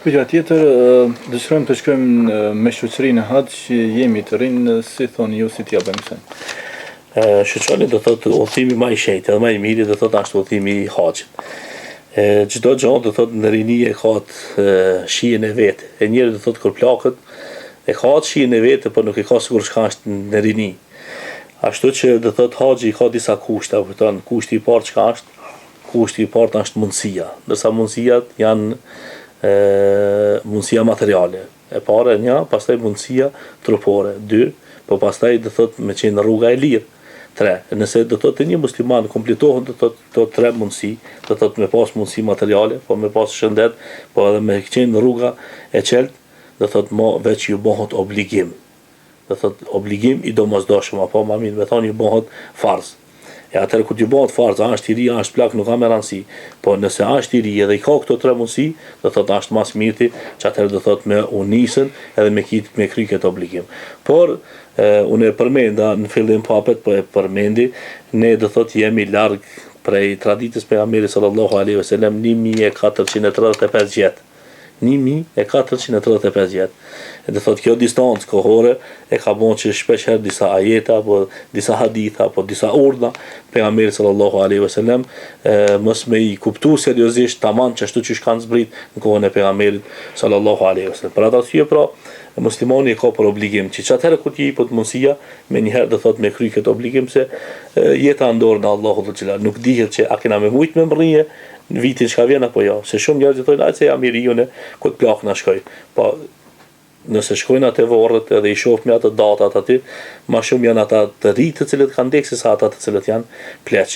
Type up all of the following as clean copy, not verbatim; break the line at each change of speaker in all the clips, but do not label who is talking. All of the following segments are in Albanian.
Pyetja tjetër, dëshirojmë të shkojmë me shoqërinë e Hax, jemi të rinë, si thoni ju, si t'ja bëjmë sen?
Shoqëri do thotë udhëtimi më i shenjtë edhe më i miri do thotë ashtu udhëtimi i Haxhit. Çdo gjë do thotë në rini e ka shijen e vet. E njëri do thotë kur plakët e ka shijen e vet, por nuk e ka sikur çka është në rini. Ashtu që do thotë Haxhi ka disa kushte, kupton? Kushti i parë çka është? Kushti i parë është mundësia, ndërsa mundësiat janë mundësia materiale. E para një, pastaj mundësia trupore, 2, po pastaj do thotë me qenë rruga e lirë. 3. Nëse do thotë një musliman kompletohen do thotë to 3 mundësi, do thotë me pas mundësi materiale, po me pas shëndet, po edhe me qenë rruga e qelt, do thotë mo veç ju bëhet obligim. Do thotë obligim i domosdoshëm, apo më mirë me thonë ju bëhet farz. E atëherë kur t'ju bëhet farz, është i ri, është plak, nuk ka me rëndësi. Po nëse është i ri edhe i ka këto 3 mundësi, do thotë është mas mirti, që atëherë do thotë me unisën edhe me kry këtë obligim. Por unë e përmenda në fillim papet, po e përmendi, ne do thotë jemi larg prej traditës pejgamberit sallallahu alaihi wasallam 1435 vjet. 1435 vjet. Do thotë kjo distancë kohore e ka bën që shpesh herë disa ajeta apo disa haditha apo disa urdhra pejgamberit sallallahu alaihi wasallam mos me I kuptu seriozisht tamam çashtu që kanë zbrit në kohën e pejgamberit sallallahu alaihi wasallam. Për atë arsye pra muslimani ka për obligim që çatëherë kur ti jepet mundësia me njëherë do thotë me kry këtë obligim se jeta ndorë në Allahu dhe xhelal. Nuk dihet që a kena me mujt me mbrije në vitin që ka vjen apo jo. Se shumë njerëz thonë se jam I ri unë ku të plak na shkoj. Po nëse shkojnë atë vorrët edhe I shoh me ato datat aty, më shumë janë ata të rinj të cilët kanë ndekë se sa ata të cilët janë pleq.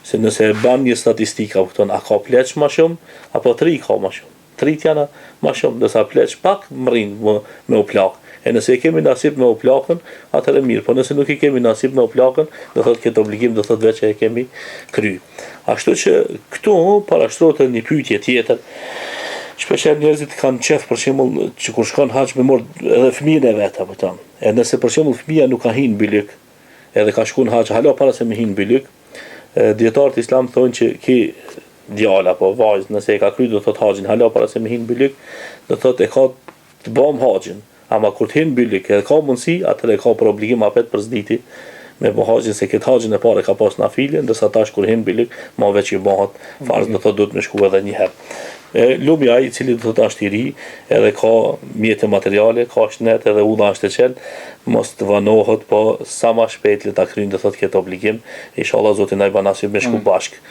Se nëse e bën një statistikë apo thonë a ka pleq më shumë apo të rinj ka më shumë. Të rinjt janë më shumë, ndërsa pleq pak mrin me u plak. E nëse e kemi nasip me u plakën, atëherë mirë, po nëse nuk I kemi nasip me u plakën, do thotë këtë obligim do thotë veç e kemi kry. Ashtu që këtu parashtrohet një pyetje tjetër. Shpesh njerëzit kanë qef për shembull që kur shkon hax me mor edhe fëmijën e vet apo ton. E nëse për shembull fëmia nuk ka hinë bylyk, edhe ka shkuar hax hala para se me hinë bylyk, dietarët Islam thonë që ki djalë apo vajzë nëse e ka kryer do thotë haxhin hala para se me hinë bylyk, do thotë e ka të bëm haxhin. Ama kur të hinë bylyk e ka mundësi, atëherë e ka për obligim apet për zditi me bo haxhin se këtë haxhin e parë ka pas nafile, ndërsa tash kur hinë bylyk, ma veç I bëhet farz, do thotë duhet me shku edhe një herë. Lumja I cili do thotë është I ri, edhe ka mjete materiale, ka shnet edhe udha është e qel, mos të vanohet, po sa ma shpejt le ta kryjnë do thotë këtë obligim, inshallah Zoti na I ban nasip me shku bashk.